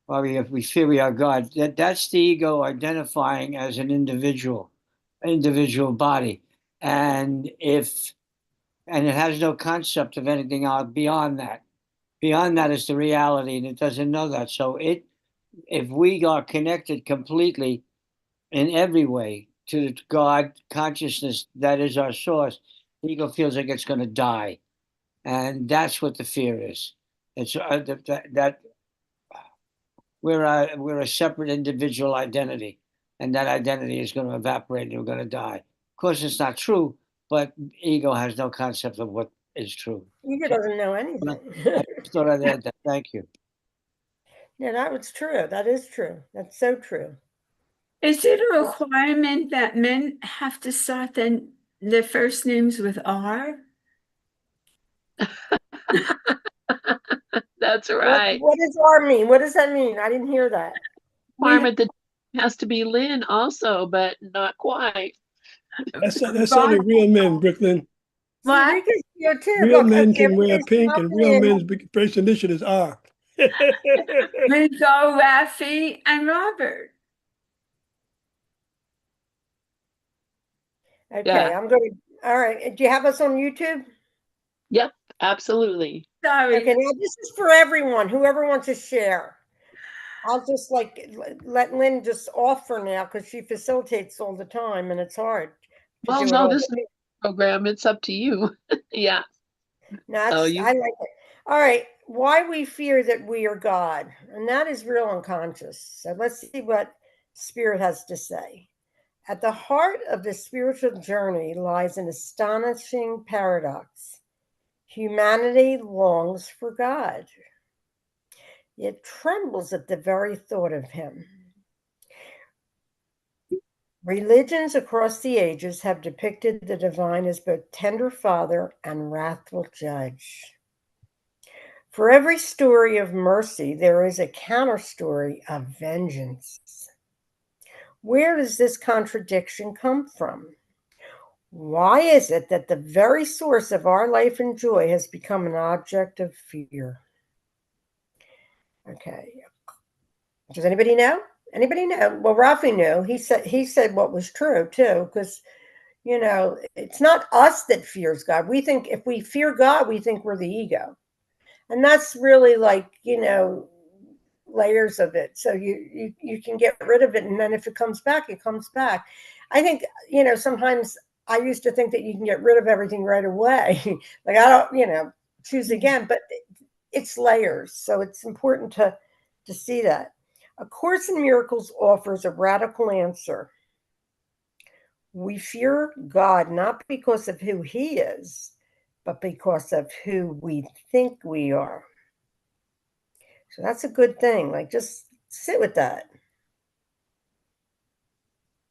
or if we fear we are God, that's the ego identifying as an individual body. And if and it has no concept of anything out beyond that. Beyond that is the reality, and it doesn't know that. So if we are connected completely in every way to the God consciousness that is our source, the ego feels like it's going to die, and that's what the fear is. It's that we're a separate individual identity, and that identity is going to evaporate, and we're going to die. Of course, it's not true, but ego has no concept of what is true. Ego So, doesn't know well, anything. I just thought I'd add that. Thank you. Yeah, that was true. That is true. That's so true. Is it a requirement that men have to start their first names with R? That's right. What does R mean? What does that mean? I didn't hear that. Requirement that has to be Lynn also, but not quite. That's only real men, Brooklyn. What? Rika's here too. Real Look, men okay, can wear everybody's pink, and popping real in. men's first initial is R. Rico, Rafi, and Robert. Okay, Yeah. I'm going to. All right. Do you have us on YouTube? Yep, absolutely. Sorry. Okay, now this is for everyone, whoever wants to share. I'll just let Lynn just off for now because she facilitates all the time and it's hard to Well, do it no, all. this is a program. It's up to you. Yeah. No, you I like it. All right. Why we fear that we are God. And that is real unconscious. So let's see what Spirit has to say. At the heart of the spiritual journey lies an astonishing paradox. Humanity longs for God. It trembles at the very thought of him. Religions across the ages have depicted the divine as both tender father and wrathful judge. For every story of mercy, there is a counter story of vengeance. Where does this contradiction come from? Why is it that the very source of our life and joy has become an object of fear? Okay. Does anybody know? Anybody know? Well, Rafi knew. He said what was true too, because it's not us that fears God. We think if we fear God, we think we're the ego. And that's really like, layers of it. So you can get rid of it, and then if it comes back, it comes back. I think, sometimes I used to think that you can get rid of everything right away. Like I don't, choose again, but it's layers. So it's important to see that. A Course in Miracles offers a radical answer. We fear God not because of who he is, but because of who we think we are. So that's a good thing. Like, just sit with that.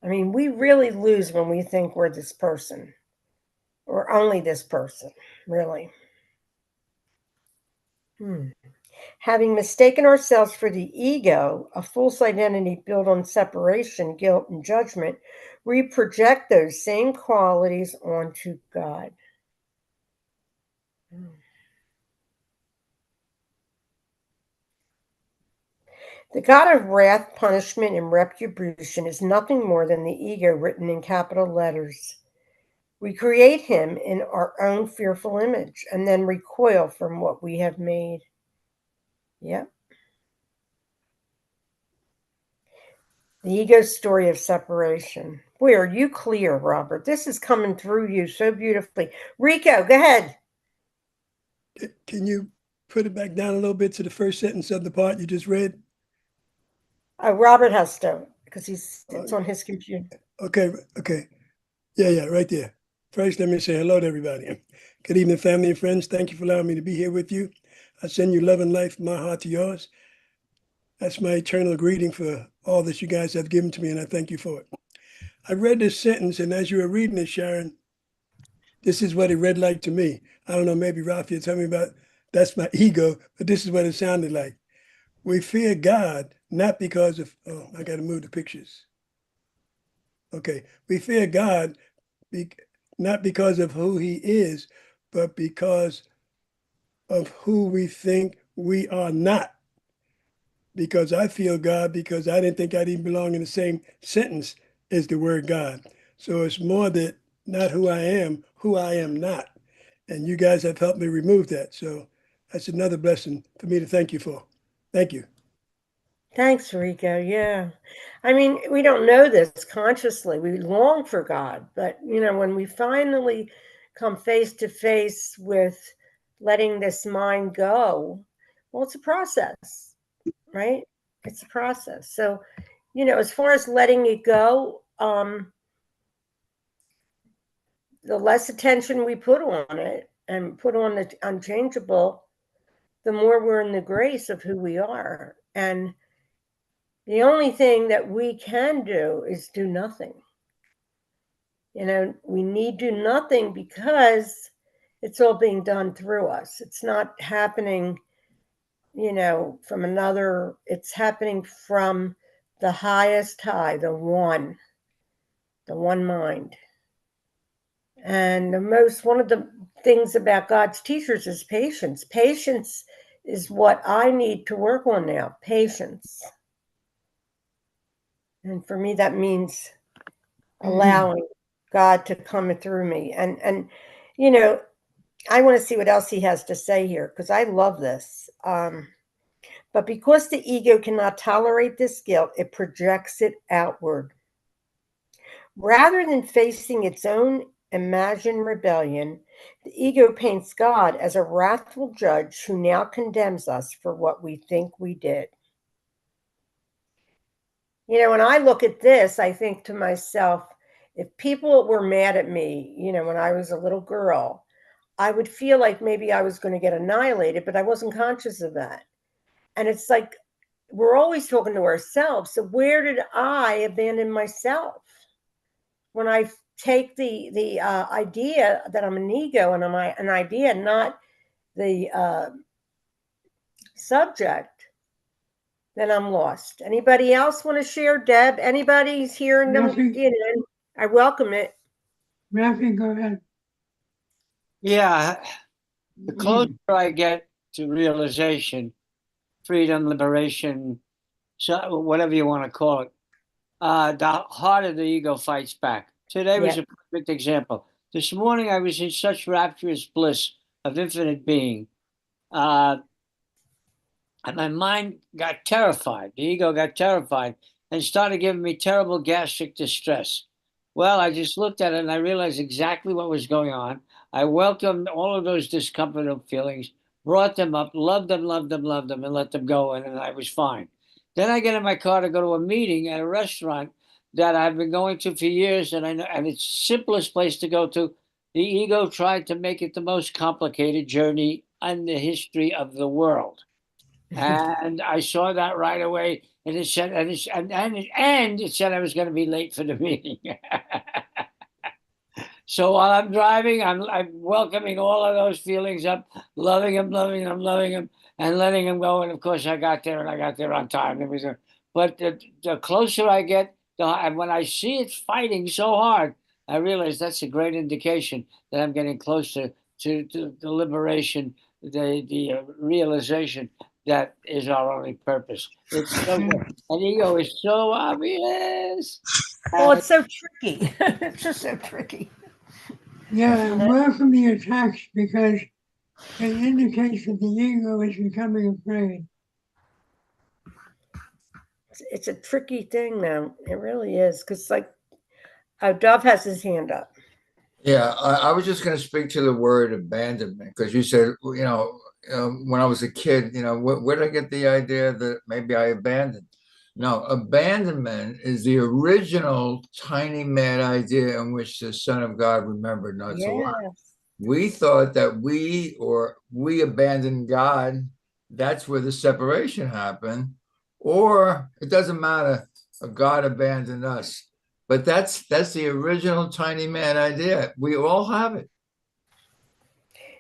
I mean, we really lose when we think we're this person or only this person, really. Having mistaken ourselves for the ego, a false identity built on separation, guilt, and judgment, we project those same qualities onto God. The God of wrath, punishment, and retribution is nothing more than the ego written in capital letters. We create him in our own fearful image and then recoil from what we have made. Yep. The ego's story of separation. Boy, are you clear, Robert? This is coming through you so beautifully. Rico, go ahead. Can you put it back down a little bit to the first sentence of the part you just read? Robert has to, because it's on his computer. Okay. Yeah, right there. First, let me say hello to everybody. Good evening, family and friends. Thank you for allowing me to be here with you. I send you love and life from my heart to yours. That's my eternal greeting for all that you guys have given to me, and I thank you for it. I read this sentence, and as you were reading it, Sharon, this is what it read like to me. I don't know, maybe Rafi will tell me about that's my ego, but this is what it sounded like. We fear God not because of, I got to move the pictures. Okay, we fear God not because of who he is, but because of who we think we are not. because I feel God, because I didn't think I'd even belong in the same sentence as the word God. So it's more that not who I am not. And you guys have helped me remove that. So that's another blessing for me to thank you for. Thank you. Thanks, Rico. Yeah. I mean, we don't know this consciously. We long for God, but when we finally come face to face with letting this mind go, well, it's a process, right? It's a process. So, as far as letting it go, the less attention we put on it and put on the unchangeable, the more we're in the grace of who we are. And the only thing that we can do is do nothing. We need do nothing because it's all being done through us. It's not happening, from another, it's happening from the highest high, the one mind. And one of the things about God's teachers is patience. Patience is what I need to work on now. Patience. And for me, that means allowing God to come through me. And I want to see what else he has to say here, because I love this. But because the ego cannot tolerate this guilt, it projects it outward. Rather than facing its own imagined rebellion, the ego paints God as a wrathful judge who now condemns us for what we think we did. When I look at this, I think to myself, if people were mad at me, when I was a little girl, I would feel like maybe I was going to get annihilated, but I wasn't conscious of that. And it's like, we're always talking to ourselves. So where did I abandon myself? When I take the idea that I'm an ego and I'm an idea, not the subject, then I'm lost. Anybody else want to share? Deb, anybody's hearing them? I welcome it. Rafi, go ahead. Yeah, the closer I get to realization, freedom, liberation, so whatever you want to call it, the harder the ego fights back. Today was a perfect example. This morning I was in such rapturous bliss of infinite being. And my mind got terrified. The ego got terrified and started giving me terrible gastric distress. Well, I just looked at it and I realized exactly what was going on. I welcomed all of those discomfortable feelings, brought them up, loved them, loved them, loved them, and let them go, and I was fine. Then I get in my car to go to a meeting at a restaurant that I've been going to for years, and I know, and it's the simplest place to go to. The ego tried to make it the most complicated journey in the history of the world. And I saw that right away, and it said, and it said I was going to be late for the meeting. So while I'm driving, I'm welcoming all of those feelings up, loving them, and letting them go. And of course, I got there, and I got there on time. But the closer I get, and when I see it fighting so hard, I realize that's a great indication that I'm getting closer to the liberation, the realization that is our only purpose. It's so good. And ego is so obvious. Well, it's so tricky. It's just so tricky. Yeah, I welcome the attacks because it indicates that the ego is becoming afraid. It's a tricky thing, though. It really is. Because, Dove has his hand up. Yeah, I was just going to speak to the word abandonment because you said, when I was a kid, where did I get the idea that maybe I abandoned? No, abandonment is the original tiny mad idea in which the Son of God remembered not to lie. We thought that we abandoned God. That's where the separation happened. Or it doesn't matter, God abandoned us. But that's the original tiny man idea. We all have it.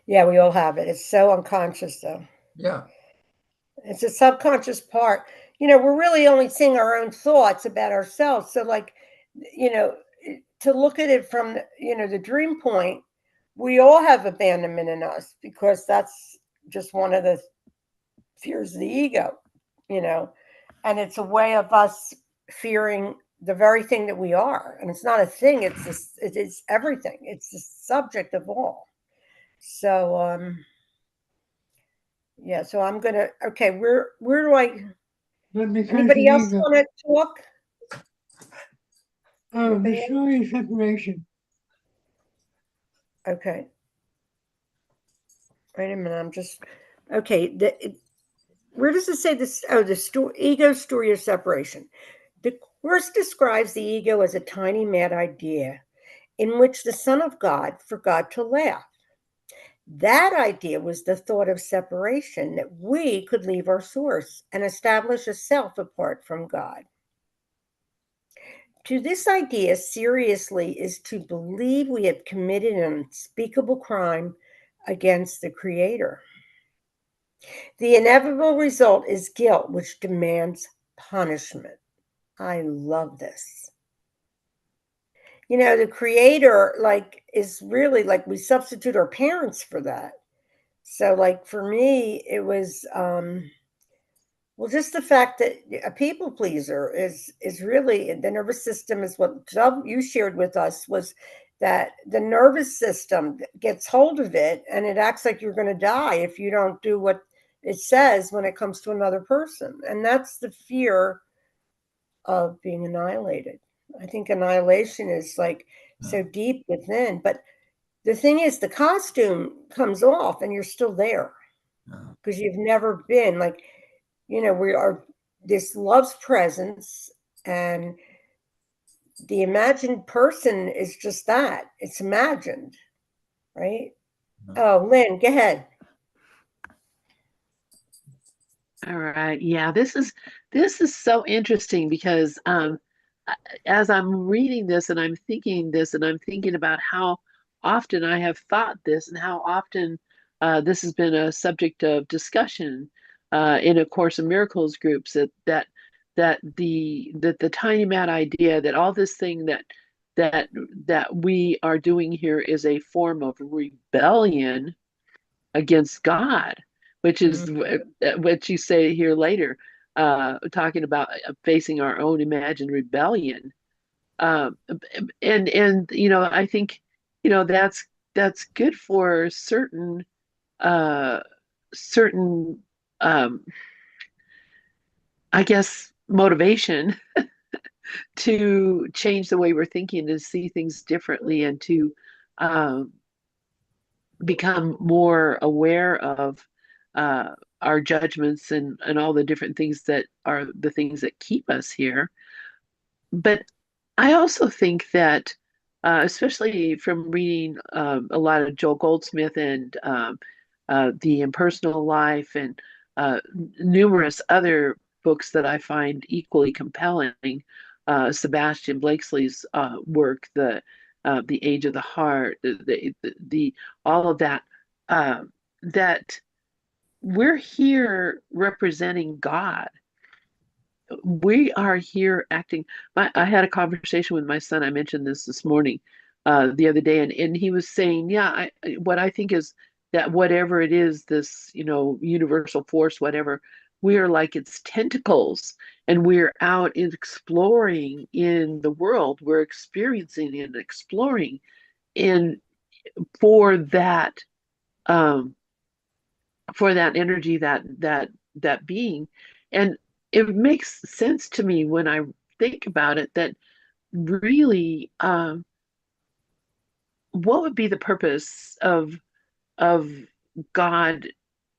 Yeah, we all have it. It's so unconscious, though. Yeah. It's a subconscious part. We're really only seeing our own thoughts about ourselves. So, to look at it from, the dream point, we all have abandonment in us because that's just one of the fears of the ego, And it's a way of us fearing the very thing that we are. And it's not a thing, it is everything. It's the subject of all. So yeah, so I'm gonna okay, where do I But because anybody the else ego, want to talk? the Anybody else? story of separation. Okay. Wait a minute, I'm just okay. Where does it say this? Oh, the ego story of separation. The Course describes the ego as a tiny mad idea in which the Son of God forgot to laugh. That idea was the thought of separation, that we could leave our source and establish a self apart from God. To this idea seriously is to believe we have committed an unspeakable crime against the Creator. The inevitable result is guilt, which demands punishment. I love this. You know, the Creator, like, is really like we substitute our parents for that. So, like, for me, it was, well, just the fact that a people pleaser is really the nervous system is what you shared with us was that the nervous system gets hold of it and it acts like you're going to die if you don't do what it says when it comes to another person. And that's the fear of being annihilated. I think annihilation is like so deep within. But the thing is, the costume comes off and you're still there because you've never been like, you know, we are this love's presence, and the imagined person is just that. It's imagined, right? Oh, Lynn, go ahead. All right. Yeah, this is so interesting because as I'm reading this and I'm thinking this and I'm thinking about how often I have thought this and how often this has been a subject of discussion in A Course in Miracles groups that the tiny mad idea that all this thing that we are doing here is a form of rebellion against God, which is what you say here later, talking about facing our own imagined rebellion. And you know, I think you know that's good for uh, certain I guess motivation to change the way we're thinking, to see things differently, and to um, become more aware of our judgments and all the different things that are the things that keep us here. But I also think that, especially from reading a lot of Joel Goldsmith and The Impersonal Life and numerous other books that I find equally compelling, Sebastian Blakesley's work, the Age of the Heart, the all of that, uh, that we're here representing God. We are here acting. I had a conversation with my son. I mentioned this morning, the other day, and he was saying, yeah, what I think is that whatever it is, this, you know, universal force, whatever, we are like its tentacles, and we're out exploring in the world. We're experiencing and exploring in for that um, for that energy, that being, and it makes sense to me when I think about it that really, what would be the purpose of God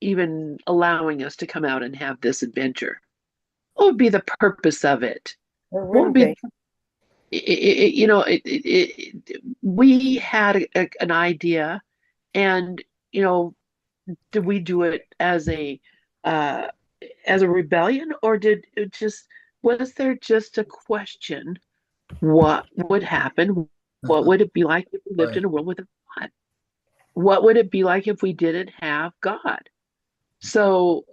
even allowing us to come out and have this adventure? What would be the purpose of it? There What would wouldn't be be. you know we had an idea, and you know, did we do it uh, as a rebellion, or did it just was there just a question? What would happen? What would it be like if we lived Right. in a world without God? What would it be like if we didn't have God? So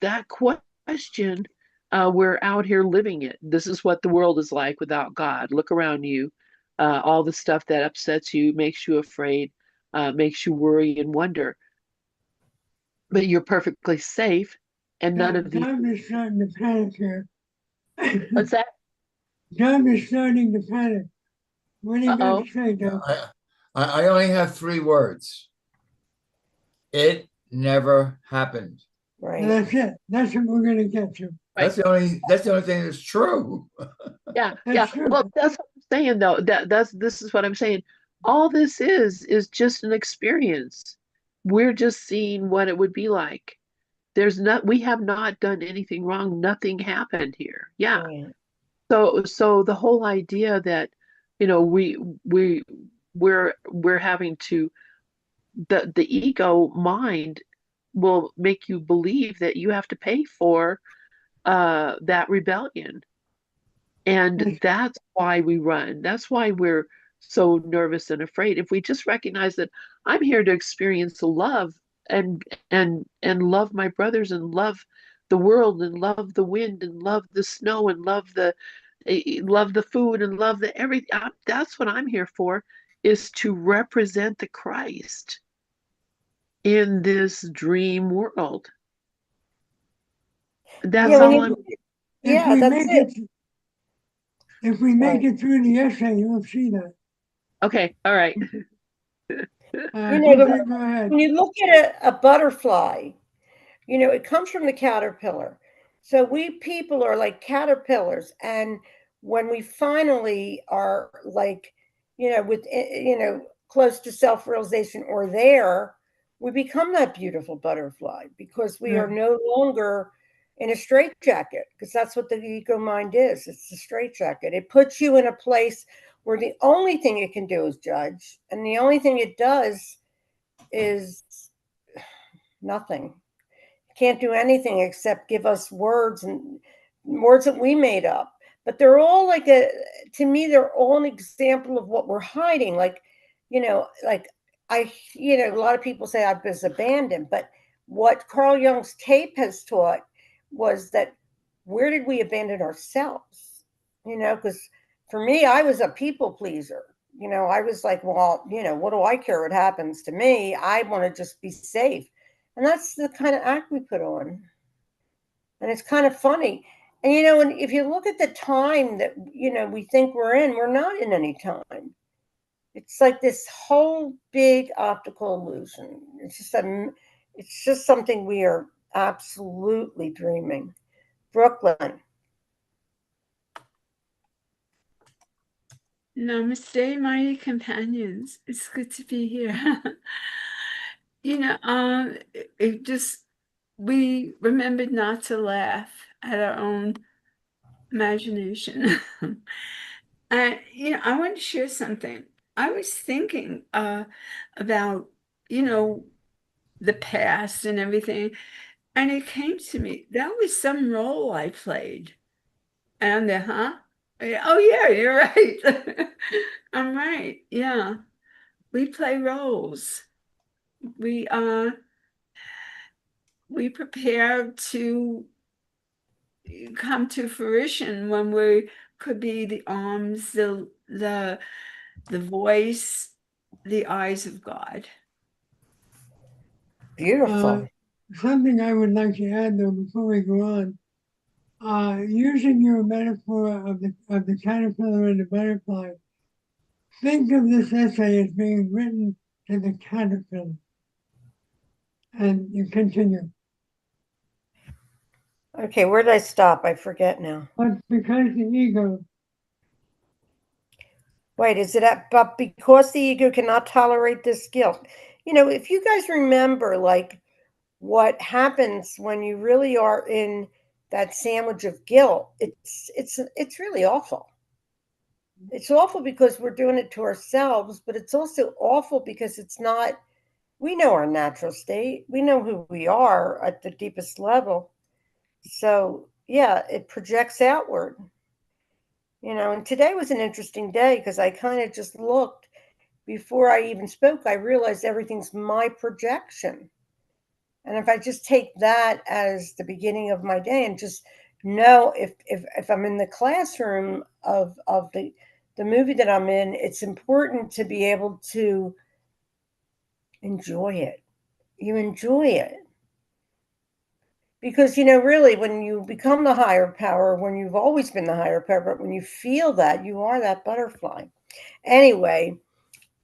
that question, we're out here living it. This is what the world is like without God. Look around you. All the stuff that upsets you, makes you afraid, makes you worry and wonder. But you're perfectly safe and none of these. Tom is starting to panic here. What's that? Tom is starting to panic. What do you got Uh-oh. to say, Tom? I only have 3 words. It never happened. Right. And that's it. That's what we're going to get to. That's the only thing that's true. Yeah, That's yeah. true. Well, that's what I'm saying though. This is what I'm saying. All this is just an experience. We're just seeing what it would be like. We have not done anything wrong. Nothing happened here. Yeah. Right. So the whole idea that, you know, we're having to, the ego mind will make you believe that you have to pay for that rebellion. And that's why we run. That's why we're so nervous and afraid. If we just recognize that I'm here to experience love and love my brothers and love the world and love the wind and love the snow and love the food and love the everything. That's what I'm here for, is to represent the Christ in this dream world. That's Yeah, all I'm. yeah, that's it. If we make Right. it through the essay, you'll see that. Okay, all right. You know, Go ahead. when you look at a butterfly, you know, it comes from the caterpillar. So we people are like caterpillars. And when we finally are like, you know, close to self-realization or there, we become that beautiful butterfly because we are Right. no longer in a straitjacket, because that's what the ego mind is. It's a straitjacket. It puts you in a place where the only thing it can do is judge. And the only thing it does is nothing. Can't do anything except give us words and words that we made up. But they're all like to me, they're all an example of what we're hiding. Like, you know, like a lot of people say I was abandoned, but what Carl Jung's tape has taught was that where did we abandon ourselves? You know, because for me, I was a people pleaser. You know, I was like, well, you know, what do I care what happens to me? I want to just be safe. And that's the kind of act we put on. And it's kind of funny. And, you know, and if you look at the time that, you know, we think we're in, we're not in any time. It's like this whole big optical illusion. It's just something we are absolutely dreaming. Brooklyn. Namaste, my companions. It's good to be here. We remembered not to laugh at our own imagination. And, I want to share something. I was thinking about, the past and everything, and it came to me, that was some role I played. And oh yeah, you're right. I'm right. Yeah. We play roles. We prepare to come to fruition when we could be the arms, the voice, the eyes of God. Beautiful. Something I would like to add though before we go on. Using your metaphor of the caterpillar and the butterfly, think of this essay as being written to the caterpillar. And you continue. Okay, where did I stop? I forget now. But because the ego. Wait, is it but because the ego cannot tolerate this guilt? You know, if you guys remember, like, what happens when you really are in that sandwich of guilt, it's really awful. It's awful because we're doing it to ourselves, but it's also awful because we know our natural state. We know who we are at the deepest level. So, yeah, it projects outward. You know, and today was an interesting day because I kind of just looked before I even spoke. I realized everything's my projection. And if I just take that as the beginning of my day and just know if I'm in the classroom of the movie that I'm in, it's important to be able to enjoy it. You enjoy it. Because, really, when you become the higher power, when you've always been the higher power, but when you feel that, you are that butterfly. Anyway,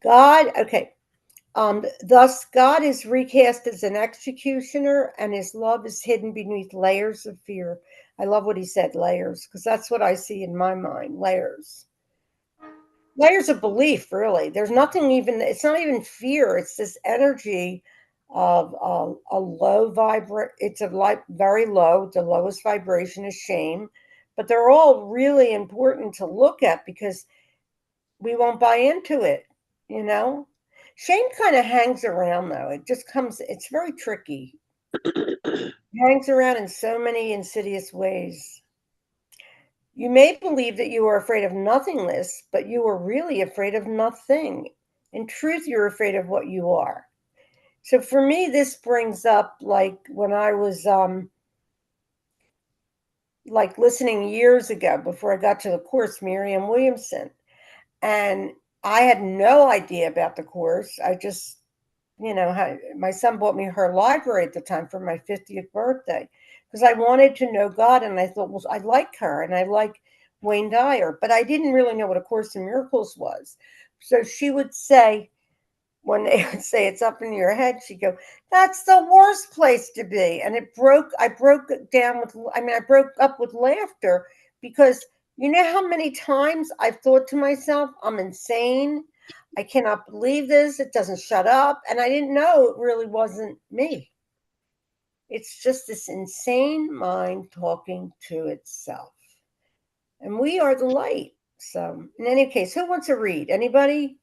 God, okay. Thus, God is recast as an executioner, and his love is hidden beneath layers of fear. I love what he said, layers, because that's what I see in my mind, layers. Layers of belief, really. There's nothing even, it's not even fear, it's this energy of a low vibra. It's a like very low. The lowest vibration is shame, but they're all really important to look at because we won't buy into it, you know? Shame kind of hangs around though. It just comes, it's very tricky. It hangs around in so many insidious ways. You may believe that you are afraid of nothingness, but you are really afraid of nothing. In truth, you're afraid of what you are. So for me, this brings up like when I was like listening years ago before I got to the course, Miriam Williamson. And I had no idea about the course. I just, my son bought me her library at the time for my 50th birthday because I wanted to know God. And I thought, well, I like her and I like Wayne Dyer, but I didn't really know what A Course in Miracles was. So she would say, when they would say it's up in your head, she'd go, that's the worst place to be. And I broke it down I broke up with laughter because you know how many times I've thought to myself, I'm insane. I cannot believe this. It doesn't shut up. And I didn't know it really wasn't me. It's just this insane mind talking to itself. And we are the light. So, in any case, who wants to read? Anybody?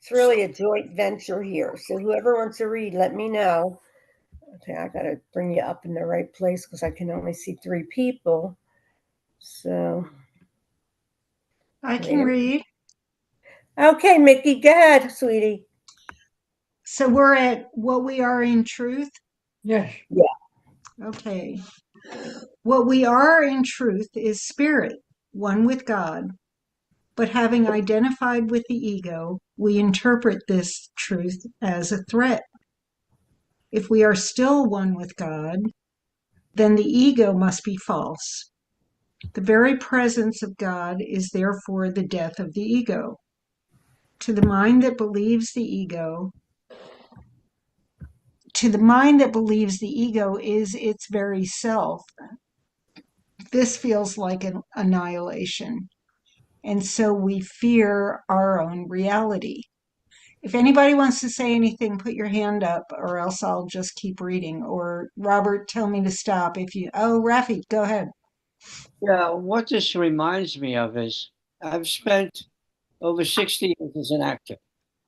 It's really a joint venture here. So, whoever wants to read, let me know. Okay, I got to bring you up in the right place because I can only see 3 people. So, I can read. okay, Mickey, go ahead, sweetie. So we're at what we are in truth. Yes. Yeah. Okay. What we are in truth is spirit, one with God. But having identified with the ego, we interpret this truth as a threat. If we are still one with God, then the ego must be false. The very presence of God is therefore the death of the ego. To the mind that believes the ego, is its very self, this feels like an annihilation. And so we fear our own reality. If anybody wants to say anything, put your hand up, or else I'll just keep reading. Or Robert, tell me to stop if you. Oh, Rafi, go ahead. Yeah, what this reminds me of is I've spent over 60 years as an actor.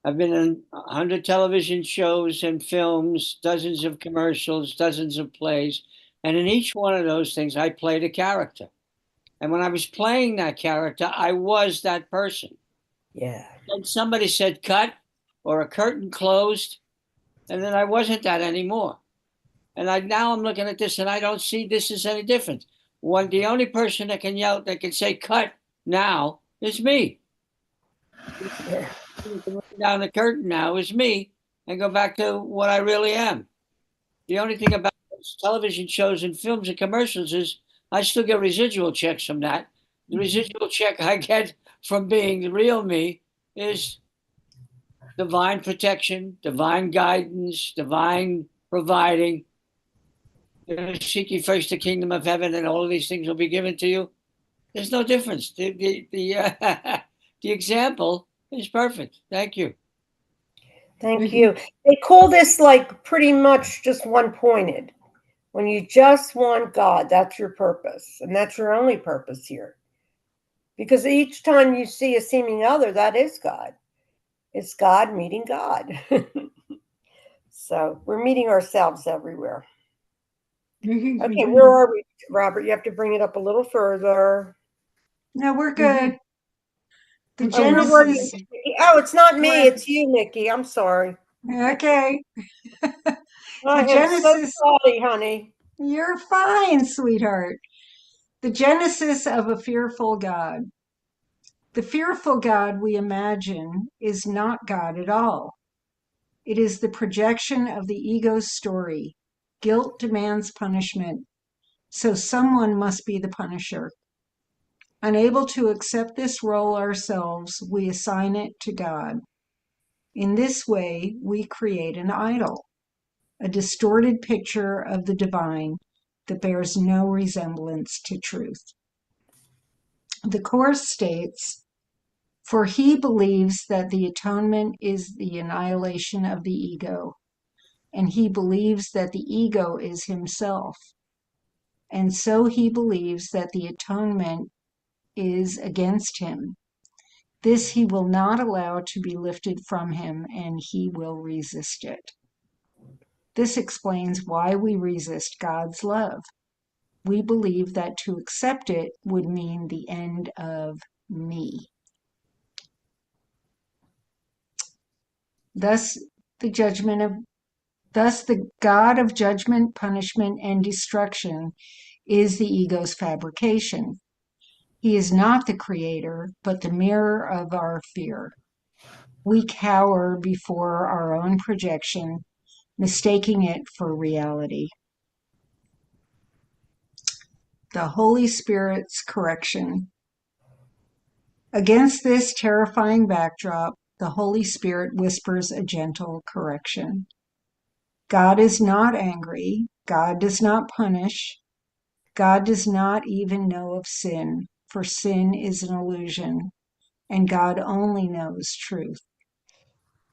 I've been in 100 television shows and films, dozens of commercials, dozens of plays. And in each one of those things, I played a character. And when I was playing that character, I was that person. Yeah. And somebody said cut or a curtain closed, and then I wasn't that anymore. And now I'm looking at this and I don't see this as any different. The only person that can yell, that can say cut now is me. Yeah. Down the curtain now is me and go back to what I really am. The only thing about those television shows and films and commercials is I still get residual checks from that. The residual check I get from being the real me is divine protection, divine guidance, divine providing. Seek ye first the kingdom of heaven, and all of these things will be given to you. There's no difference. The example is perfect. Thank you. Thank you. They call this like pretty much just one pointed. When you just want God, that's your purpose. And that's your only purpose here. Because each time you see a seeming other, that is God. It's God meeting God. So we're meeting ourselves everywhere. Okay, where are we, Robert? You have to bring it up a little further. No, we're good. The Oh, where were you, Genesis. Nikki? Oh, it's not me. It's you, Nikki. I'm sorry. Okay. I The am so Genesis. sorry, honey. You're fine, sweetheart. The genesis of a fearful God. The fearful God we imagine is not God at all. It is the projection of the ego's story. Guilt demands punishment, so someone must be the punisher. Unable to accept this role ourselves, we assign it to God. In this way, we create an idol, a distorted picture of the divine that bears no resemblance to truth. The Course states, "For he believes that the atonement is the annihilation of the ego, and he believes that the ego is himself, and so he believes that the atonement is against him. This he will not allow to be lifted from him, and he will resist it." This explains why we resist God's love. We believe that to accept it would mean the end of me. Thus, the God of judgment, punishment, and destruction is the ego's fabrication. He is not the creator, but the mirror of our fear. We cower before our own projection, mistaking it for reality. The Holy Spirit's correction. Against this terrifying backdrop, the Holy Spirit whispers a gentle correction. God is not angry. God does not punish. God does not even know of sin, for sin is an illusion, and God only knows truth.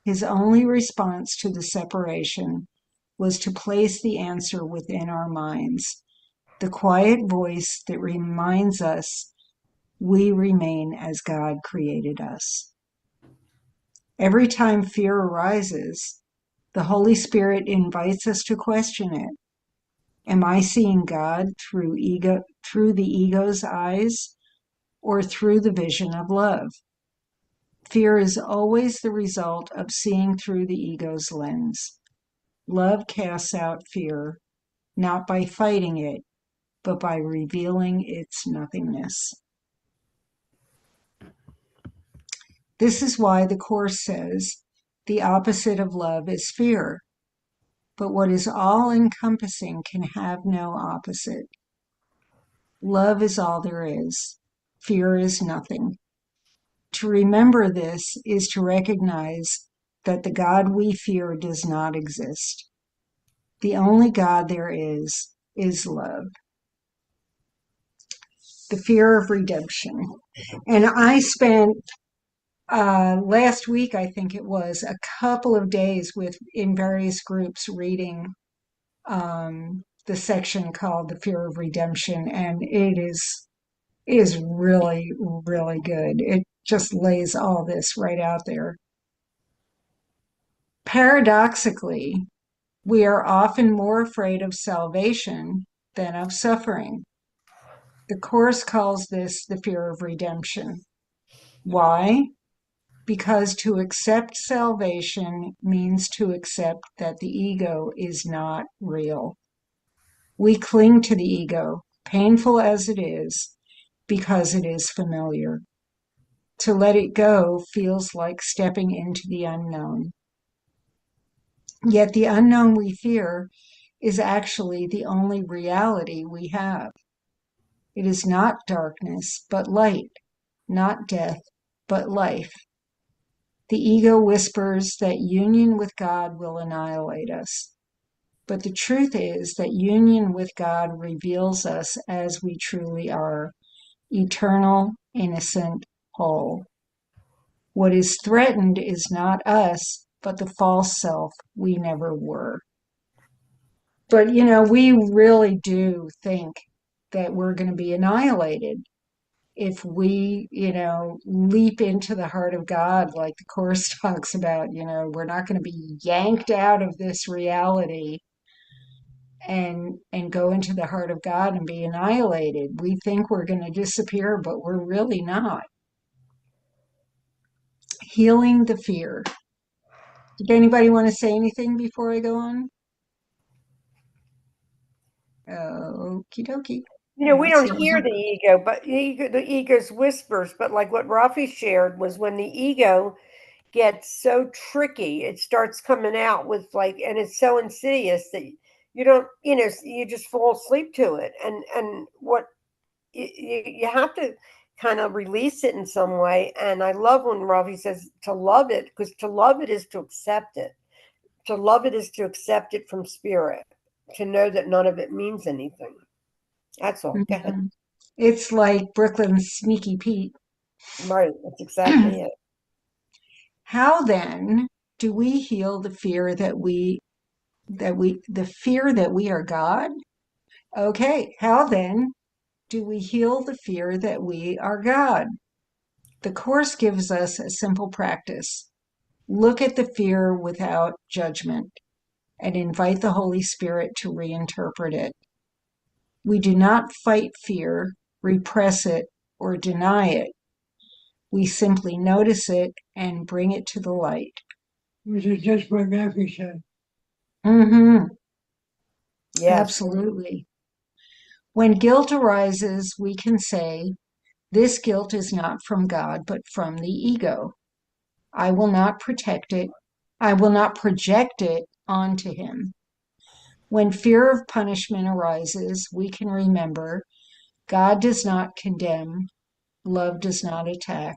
His only response to the separation was to place the answer within our minds, the quiet voice that reminds us we remain as God created us. Every time fear arises, the Holy Spirit invites us to question it. Am I seeing God through the ego's eyes, or through the vision of love? Fear is always the result of seeing through the ego's lens. Love casts out fear, not by fighting it, but by revealing its nothingness. This is why the Course says the opposite of love is fear. But what is all-encompassing can have no opposite. Love is all there is. Fear is nothing. To remember this is to recognize that the God we fear does not exist. The only God there is love. The fear of redemption. And I spent last week, I think it was, a couple of days in various groups reading the section called The Fear of Redemption, and it is really, really good. It just lays all this right out there. Paradoxically, we are often more afraid of salvation than of suffering. The Course calls this the fear of redemption. Why? Because to accept salvation means to accept that the ego is not real. We cling to the ego, painful as it is, because it is familiar. To let it go feels like stepping into the unknown. Yet the unknown we fear is actually the only reality we have. It is not darkness, but light, not death, but life. The ego whispers that union with God will annihilate us. But the truth is that union with God reveals us as we truly are, eternal, innocent, whole. What is threatened is not us, but the false self we never were. But, we really do think that we're going to be annihilated if we, leap into the heart of God, like the Course talks about. We're not going to be yanked out of this reality and go into the heart of God and be annihilated. We think we're going to disappear, but we're really not. Healing the fear. Did anybody want to say anything before I go on? Okie dokie. We don't hear the ego, but the ego's whispers. But like what Rafi shared was when the ego gets so tricky, it starts coming out with and it's so insidious that you don't, you just fall asleep to it. And what you have to kind of release it in some way. And I love when Ravi says to love it, because to love it is to accept it. To love it is to accept it from spirit, to know that none of it means anything. That's all. Go ahead. Mhm. It's like Brooklyn's Sneaky Pete. Right. That's exactly it. How then do we heal the fear the fear that we are God? Okay, how then do we heal the fear that we are God? The Course gives us a simple practice. Look at the fear without judgment and invite the Holy Spirit to reinterpret it. We do not fight fear, repress it, or deny it. We simply notice it and bring it to the light. Which is just what Matthew said. Mm-hmm. Yes. Absolutely. When guilt arises, we can say, this guilt is not from God, but from the ego. I will not protect it. I will not project it onto him. When fear of punishment arises, we can remember God does not condemn, love does not attack.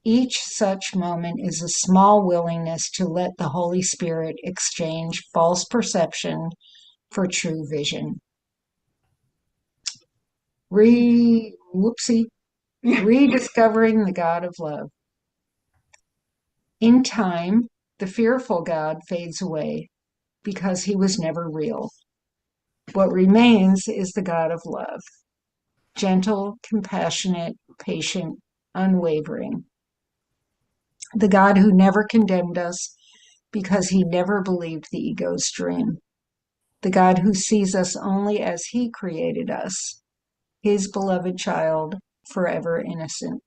Each such moment is a small willingness to let the Holy Spirit exchange false perception for true vision. Rediscovering the God of love. In time, the fearful God fades away because he was never real. What remains is the God of love, gentle, compassionate, patient, unwavering. The God who never condemned us because he never believed the ego's dream. The God who sees us only as he created us, his beloved child, forever innocent.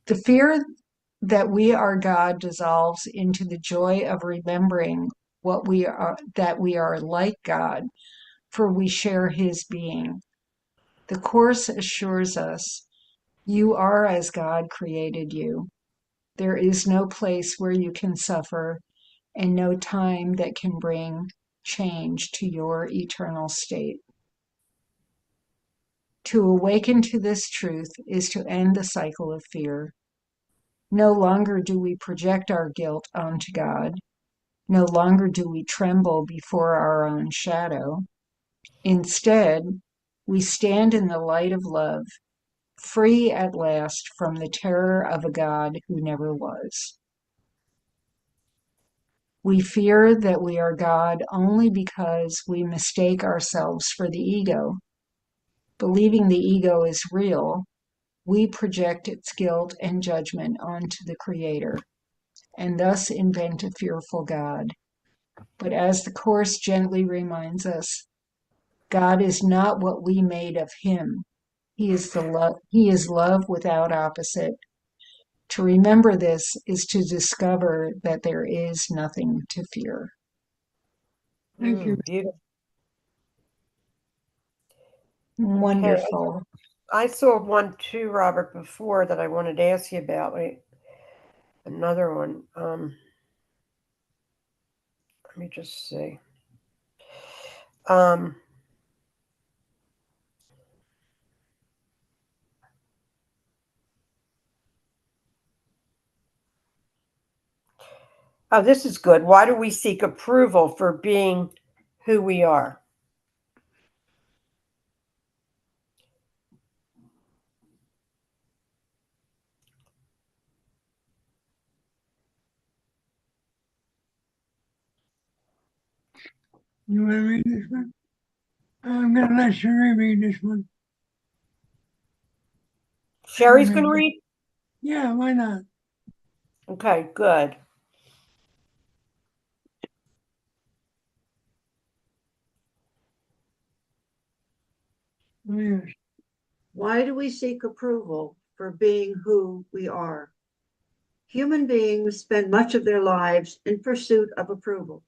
The fear that we are God dissolves into the joy of remembering that we are like God, for we share his being. The Course assures us, you are as God created you. There is no place where you can suffer and no time that can bring change to your eternal state. To awaken to this truth is to end the cycle of fear. No longer do we project our guilt onto God. No longer do we tremble before our own shadow. Instead, we stand in the light of love, free at last from the terror of a God who never was. We fear that we are God only because we mistake ourselves for the ego. Believing the ego is real, we project its guilt and judgment onto the Creator, and thus invent a fearful God. But as the Course gently reminds us, God is not what we made of him. He is love without opposite. To remember this is to discover that there is nothing to fear. Thank you. Beautiful. Wonderful. I saw one too, Robert, before that I wanted to ask you about. Wait, another one. Let me just see. Oh, this is good. Why do we seek approval for being who we are? You want to read this one? I'm going to let Sharon read this one. Sherry's going to read? Yeah, why not? Okay, good. Yes. Why do we seek approval for being who we are? Human beings spend much of their lives in pursuit of approval.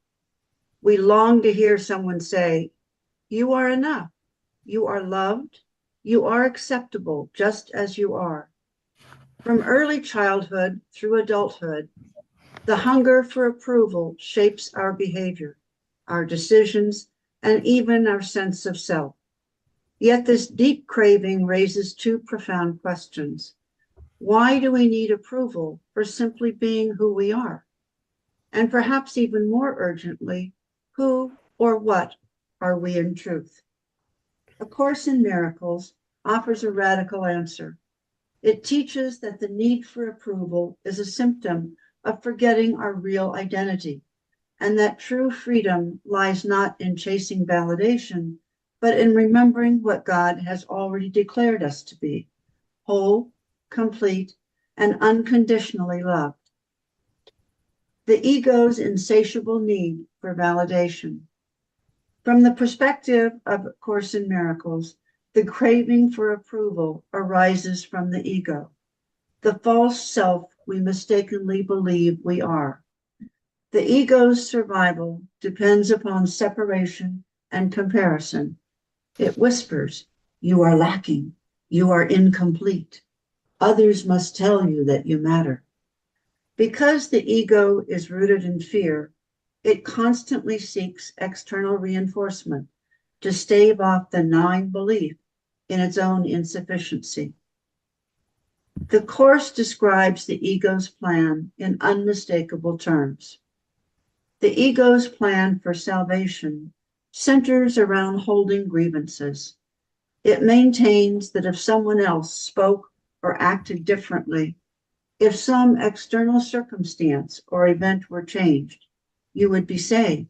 We long to hear someone say, you are enough, you are loved, you are acceptable just as you are. From early childhood through adulthood, The hunger for approval shapes our behavior, our decisions, and even our sense of self. Yet this deep craving raises two profound questions. Why do we need approval for simply being who we are? And perhaps even more urgently, who or what are we in truth? A Course in Miracles offers a radical answer. It teaches that the need for approval is a symptom of forgetting our real identity, and that true freedom lies not in chasing validation, but in remembering what God has already declared us to be: whole, complete, and unconditionally loved. The ego's insatiable need for validation. From the perspective of A Course in Miracles, the craving for approval arises from the ego, the false self we mistakenly believe we are. The ego's survival depends upon separation and comparison. It whispers, "You are lacking. You are incomplete. Others must tell you that you matter." Because the ego is rooted in fear, it constantly seeks external reinforcement to stave off the gnawing belief in its own insufficiency. The Course describes the ego's plan in unmistakable terms. The ego's plan for salvation centers around holding grievances. It maintains that if someone else spoke or acted differently, if some external circumstance or event were changed, you would be saved.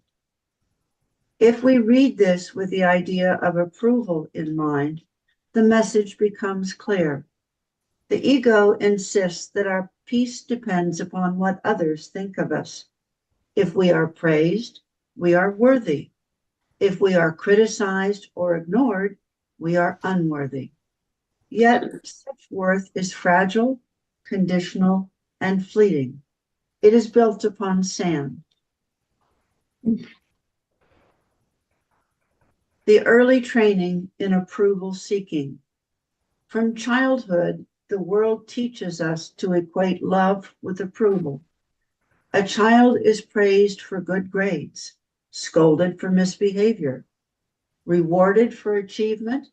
If we read this with the idea of approval in mind, the message becomes clear. The ego insists that our peace depends upon what others think of us. If we are praised, we are worthy. If we are criticized or ignored, we are unworthy. Yet such worth is fragile, conditional, and fleeting. It is built upon sand. The early training in approval seeking. From childhood, the world teaches us to equate love with approval. A child is praised for good grades, scolded for misbehavior, rewarded for achievement,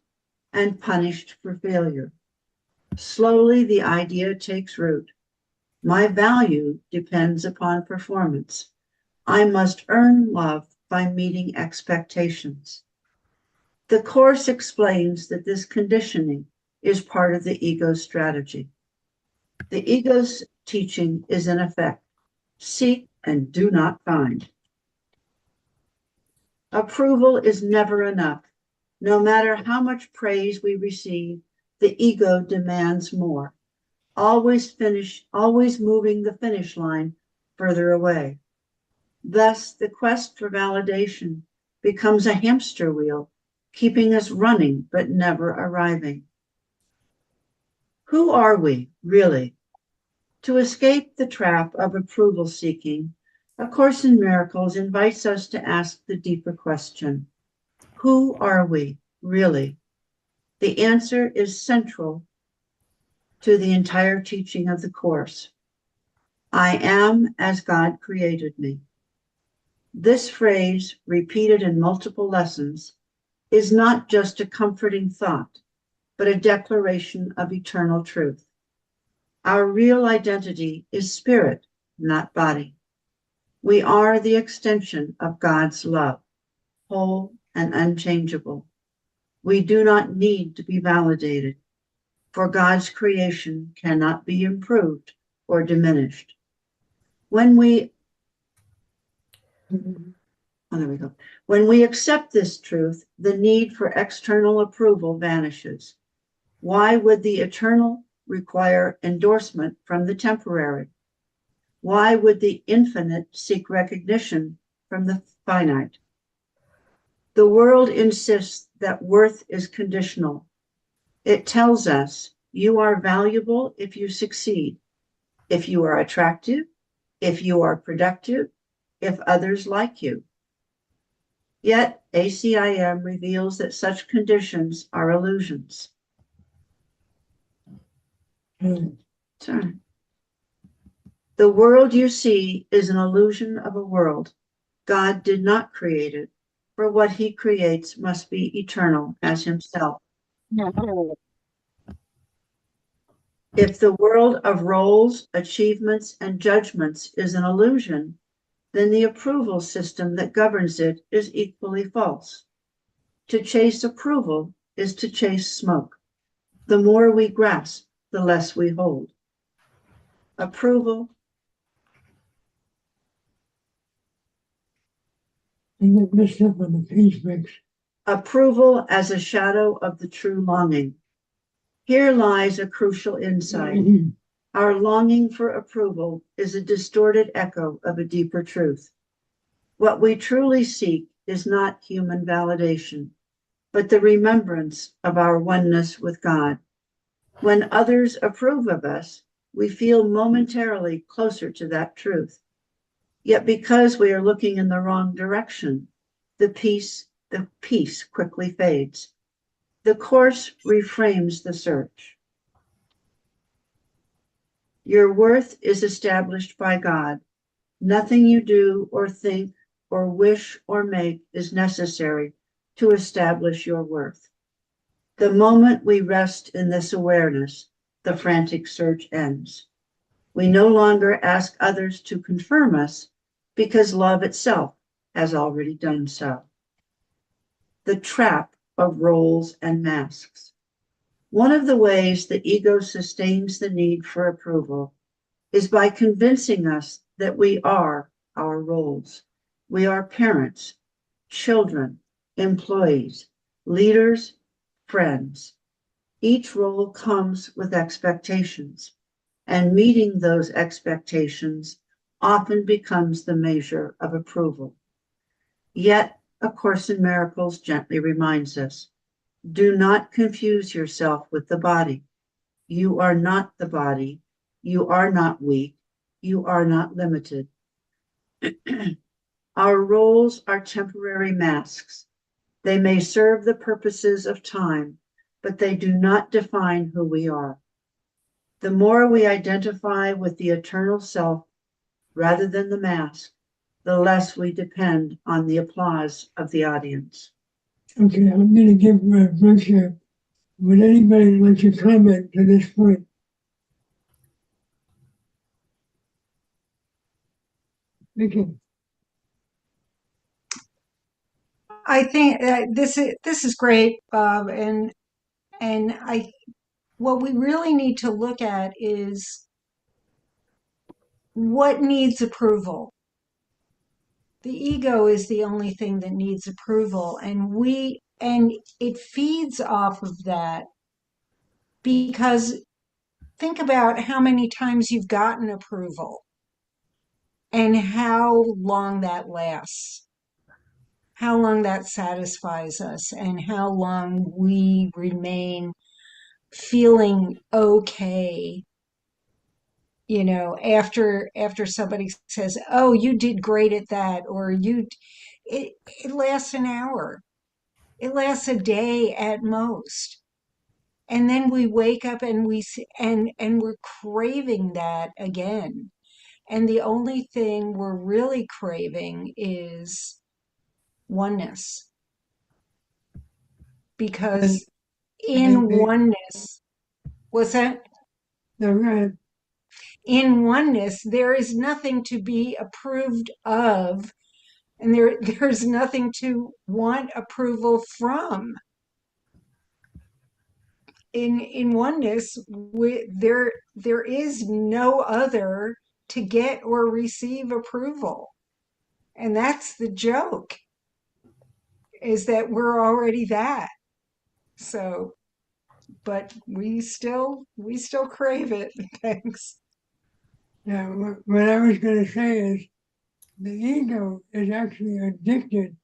and punished for failure. Slowly, the idea takes root. My value depends upon performance. I must earn love by meeting expectations. The Course explains that this conditioning is part of the ego's strategy. The ego's teaching is in effect, seek and do not find. Approval is never enough. No matter how much praise we receive, the ego demands more, always moving the finish line further away. Thus, the quest for validation becomes a hamster wheel, keeping us running but never arriving. Who are we, really? To escape the trap of approval seeking, A Course in Miracles invites us to ask the deeper question: who are we, really? The answer is central to the entire teaching of the Course. I am as God created me. This phrase, repeated in multiple lessons, is not just a comforting thought, but a declaration of eternal truth. Our real identity is spirit, not body. We are the extension of God's love, whole and unchangeable. We do not need to be validated, for God's creation cannot be improved or diminished. When we accept this truth, the need for external approval vanishes. Why would the eternal require endorsement from the temporary? Why would the infinite seek recognition from the finite? The world insists that worth is conditional. It tells us you are valuable if you succeed, if you are attractive, if you are productive, if others like you. Yet ACIM reveals that such conditions are illusions. Sorry. The world you see is an illusion of a world. God did not create it, for what he creates must be eternal as himself. If the world of roles, achievements, and judgments is an illusion, then the approval system that governs it is equally false. To chase approval is to chase smoke. The more we grasp, the less we hold. Approval. I get messed up on the page mix. Approval as a shadow of the true longing. Here lies a crucial insight. Our longing for approval is a distorted echo of a deeper truth. What we truly seek is not human validation, but the remembrance of our oneness with God. When others approve of us, we feel momentarily closer to that truth. Yet because we are looking in the wrong direction, the peace quickly fades. The Course reframes the search. Your worth is established by God. Nothing you do or think or wish or make is necessary to establish your worth. The moment we rest in this awareness, the frantic search ends. We no longer ask others to confirm us because love itself has already done so. The trap of roles and masks. One of the ways the ego sustains the need for approval is by convincing us that we are our roles. We are parents, children, employees, leaders, friends. Each role comes with expectations, and meeting those expectations often becomes the measure of approval. Yet, A Course in Miracles gently reminds us, do not confuse yourself with the body. You are not the body. You are not weak. You are not limited. Our roles are temporary masks. They may serve the purposes of time, but they do not define who we are. The more we identify with the eternal self rather than the mask, the less we depend on the applause of the audience. Okay, I'm going to give a break here. Would anybody like to comment to this point? Vicky. I think this is great, Bob, and what we really need to look at is what needs approval. The ego is the only thing that needs approval, and it feeds off of that, because think about how many times you've gotten approval and how long that lasts, how long that satisfies us, and how long we remain feeling okay, after somebody says, oh, you did great at that, or it lasts an hour, it lasts a day at most, and then we wake up and we're craving that again, and the only thing we're really craving is oneness, because in oneness, what's that? No, go ahead. In oneness, there is nothing to be approved of, and there's nothing to want approval from. In oneness, there is no other to get or receive approval, and that's the joke, is that we're already that. So, but we still crave it. Thanks. Yeah, what I was going to say is the ego is actually addicted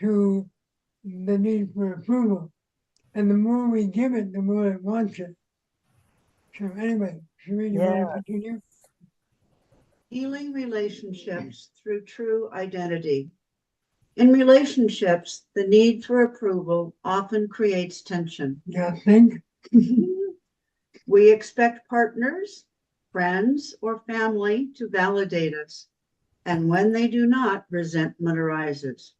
to the need for approval. And the more we give it, the more it wants it. So anyway, Sharon, you want to continue? Healing relationships through true identity. In relationships, the need for approval often creates tension. Yeah, think. We expect partners, friends or family to validate us, and when they do not, resentment arises.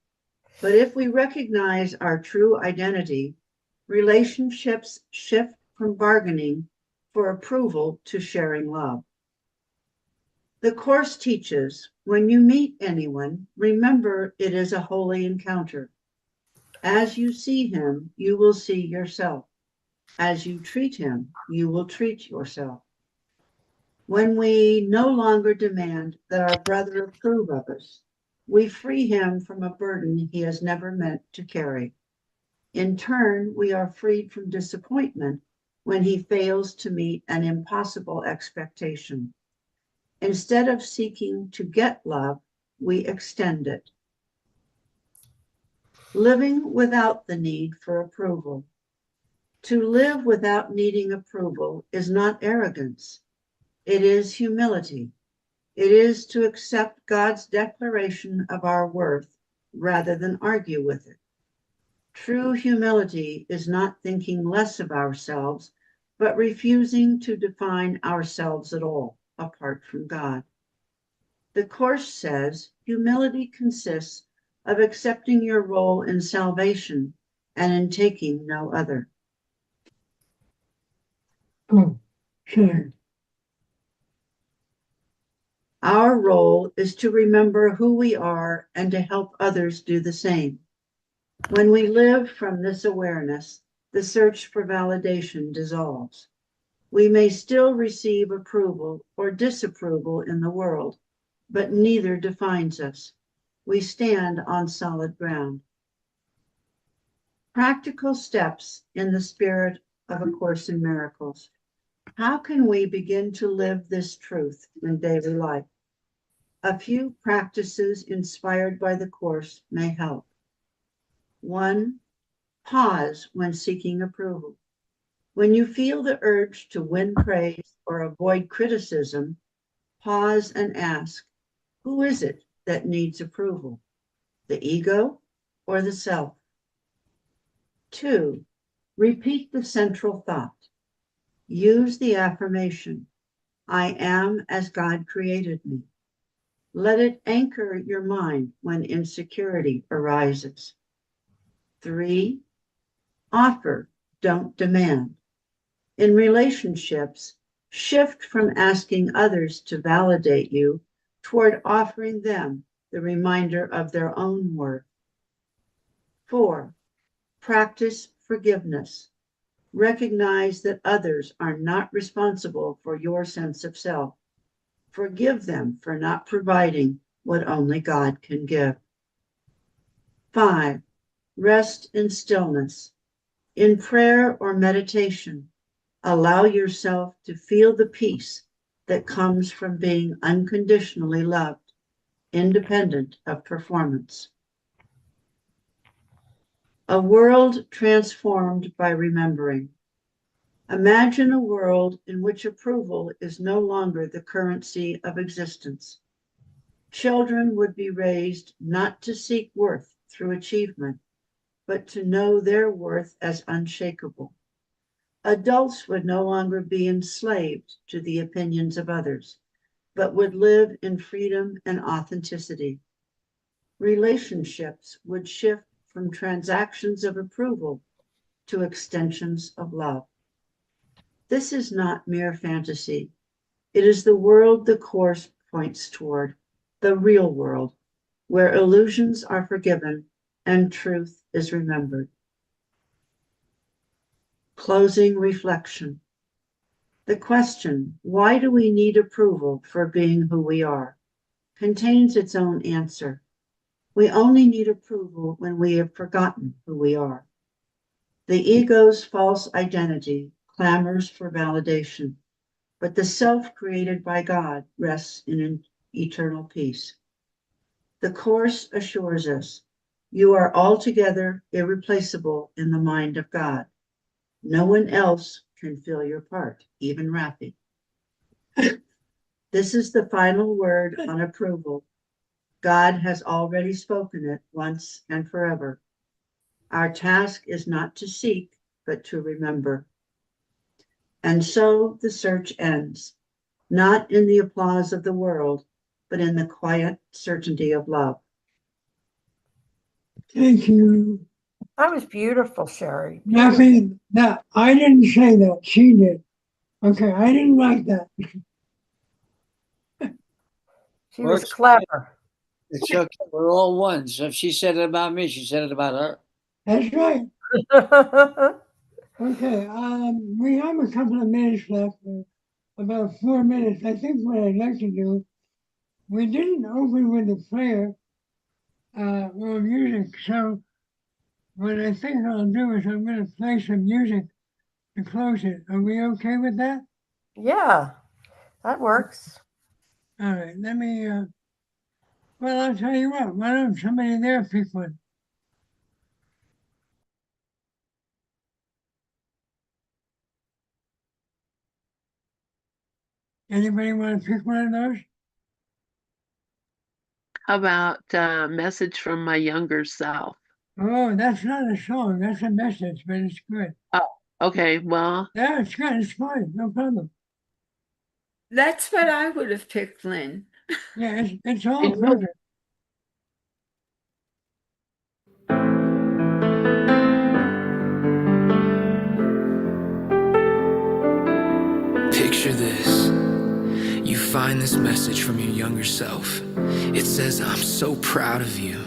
But if we recognize our true identity, relationships shift from bargaining for approval to sharing love. The Course teaches, when you meet anyone, remember it is a holy encounter. As you see him, you will see yourself. As you treat him, you will treat yourself. When we no longer demand that our brother approve of us, we free him from a burden he has never meant to carry. In turn, we are freed from disappointment when he fails to meet an impossible expectation. Instead of seeking to get love, we extend it. Living without the need for approval. To live without needing approval is not arrogance. It is humility. It is to accept God's declaration of our worth rather than argue with it. True humility is not thinking less of ourselves, but refusing to define ourselves at all, apart from God. The Course says humility consists of accepting your role in salvation and in taking no other. Oh, Sharon. Our role is to remember who we are and to help others do the same. When we live from this awareness, the search for validation dissolves. We may still receive approval or disapproval in the world, but neither defines us. We stand on solid ground. Practical steps in the spirit of A Course in Miracles. How can we begin to live this truth in daily life? A few practices inspired by the Course may help. 1. Pause when seeking approval. When you feel the urge to win praise or avoid criticism, pause and ask, who is it that needs approval? The ego or the self? 2. Repeat the central thought. Use the affirmation, I am as God created me. Let it anchor your mind when insecurity arises. 3. Offer, don't demand. In relationships, shift from asking others to validate you toward offering them the reminder of their own worth. 4. Practice forgiveness. Recognize that others are not responsible for your sense of self. Forgive them for not providing what only God can give. 5. Rest in stillness. In prayer or meditation, allow yourself to feel the peace that comes from being unconditionally loved, independent of performance. A world transformed by remembering. Imagine a world in which approval is no longer the currency of existence. Children would be raised not to seek worth through achievement, but to know their worth as unshakable. Adults would no longer be enslaved to the opinions of others, but would live in freedom and authenticity. Relationships would shift from transactions of approval to extensions of love. This is not mere fantasy. It is the world the Course points toward, the real world, where illusions are forgiven and truth is remembered. Closing reflection. The question, why do we need approval for being who we are, contains its own answer. We only need approval when we have forgotten who we are. The ego's false identity clamors for validation, but the self created by God rests in an eternal peace. The Course assures us, you are altogether irreplaceable in the mind of God. No one else can fill your part, even Rafi. This is the final word on approval. God has already spoken it once and forever. Our task is not to seek, but to remember. And so the search ends. not in the applause of the world, but in the quiet certainty of love. Thank you. That was beautiful, Sherry. Nothing that I didn't say that. She did. Okay, I didn't write that. She was Works. clever. It's okay. We're all one. So if she said it about me, she said it about her. That's right. Okay, we have a couple of minutes left, about 4 minutes. I think what I'd like to do, we didn't open with a prayer or music, so what I think I'll do is I'm going to play some music to close it. Are we okay with that? Yeah, that works. All right, let me, well, I'll tell you what, why don't somebody there pick one? Anybody want to pick one of those? How about a message from my younger self? Oh, that's not a song, that's a message, but it's good. Oh, okay. Well, Yeah, it's good, it's fine, no problem. That's what I would have picked, Lynn. Yeah, it's all I know. perfect. Picture this. You find this message from your younger self. It says, I'm so proud of you.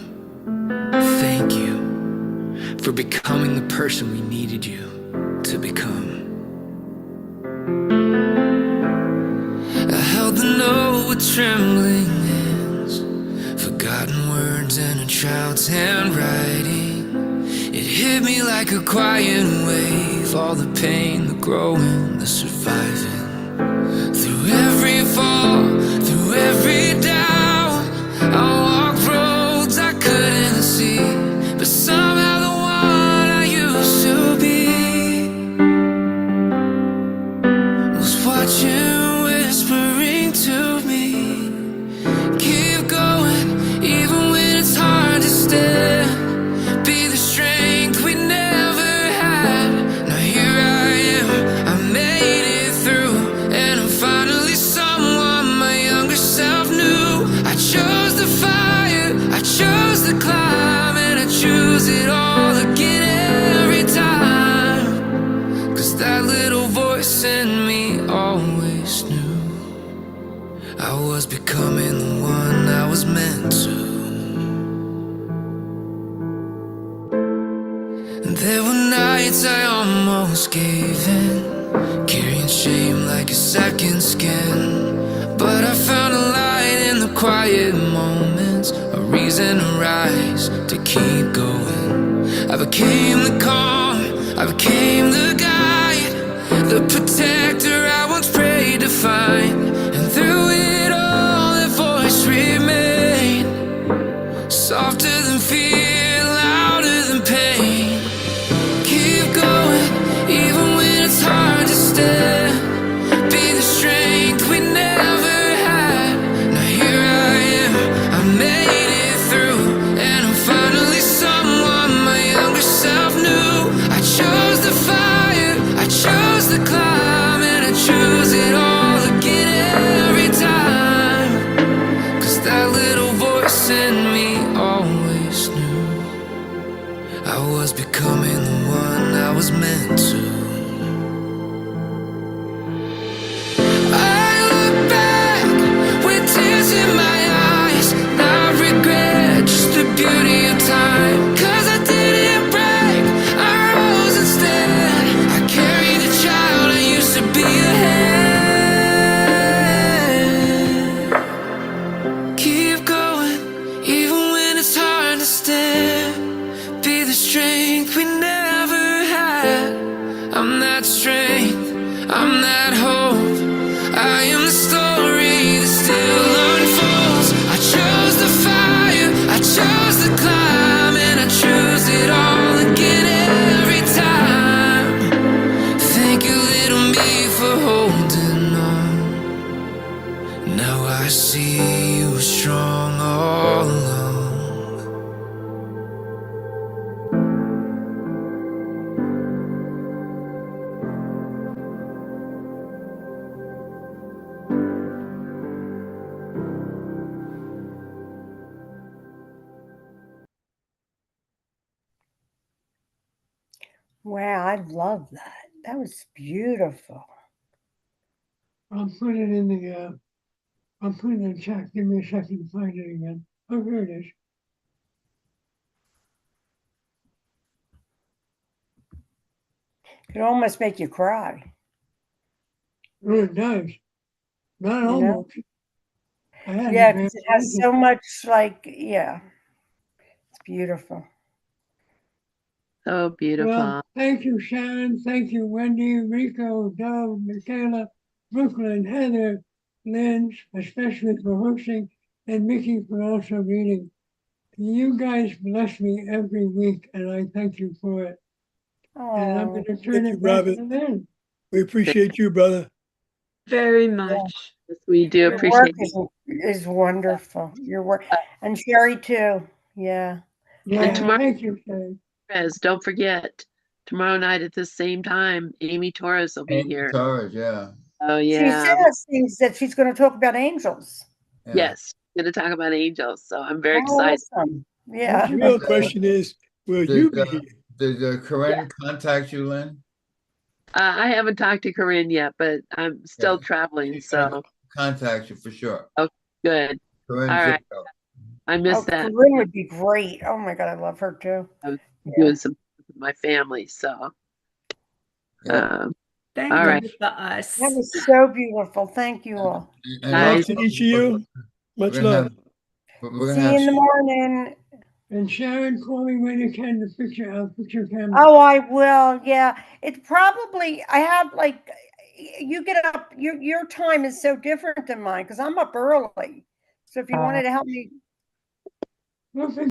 Thank you for becoming the person we needed you to become. I held the note with trembling hands, forgotten words in a child's handwriting. It hit me like a quiet wave, all the pain, the growing, the surviving. Through every fall, through every doubt, I walked roads I couldn't see, but somehow the one I used to be was watching, whispering to me, keep going, even when it's hard to stand, be the strength we never had. Now here I am, I made it through, and I'm finally someone my younger self knew. I chose the fire, I chose the climb, and I choose it all again every time. 'Cause that little voice in me always knew I was becoming the one I was meant to. And there were nights I almost gave in, carrying shame like a second skin. But I found a light in the quiet moments, a reason to rise, to keep going. I became the calm, I became the guide, the protector I once prayed to find. And through it all, that voice remained, softer than fear, louder than pain. Keep going, even when it's hard to stand, be the strength we never had. Now here I am, I made it through, and I'm finally someone my younger self knew. I chose the fire, I chose the climb, and I choose it all again every time. 'Cause that little voice in me always knew I was becoming the one I was meant to. I look back with tears in my eyes, not regret, just the beauty of time. 'Cause I didn't break, I rose instead. I carry the child I used to be ahead. Keep going, even when it's hard to stand, be the strength we never had. I'm that strength, I'm that hope, I am the story that still unfolds. I chose the fire, I chose the climb, and I choose it all again every time. Thank you, little me, for holding on. Now I see you were strong all along. Wow, I love that. That was beautiful. I'll put it in the, I'll put it in the chat. Give me a second to find it again. Oh, here it is. It almost make you cry, Oh, it does. Not you know? almost. I had Yeah, a bad because it has weekend. so much like, yeah, it's beautiful. So beautiful. Well, thank you, Sharon. Thank you, Wendy, Rico, Dove, Michaela, Brooklyn, Heather, Lynn, especially for hosting, and Mickey for also reading. You guys bless me every week, and I thank you for it. And I'm Oh, going to turn Thank you, it back Robert. to Lynn. We appreciate you, brother. Very yeah. much. Yes, we do Your work appreciate you. is wonderful. Your work, and Sherry too. Yeah. And Yeah, tomorrow, thank you, Sharon. guys, don't forget, tomorrow night at the same time, Amy Torres will be Amy here. Torres, yeah. Oh, She yeah. sent us things that she's going to talk about angels. Yeah. Yes, going to talk about angels. So I'm very Oh, excited. awesome. The Yeah. real question is, will Did, you be here? did Corinne contact you, Lynn? I haven't talked to Corinne yet, but I'm still Yeah. traveling. She's gonna So, contact you for sure. oh, good. Corinne All right. Zipko. I Oh, missed that. Corinne would be great. Oh my God, I love her too. I'm Yeah. doing some with my family. So, Yep. Thank all you right, for us. That was so beautiful. Thank you all. And Love guys. to each of you. Much we're gonna love. have, we're gonna See you have in the morning. And Sharon, call me when you can to fix your camera. Oh, I will. Yeah. It probably, I have like, you get up, your time is so different than mine because I'm up early. So if you wanted to help me Well,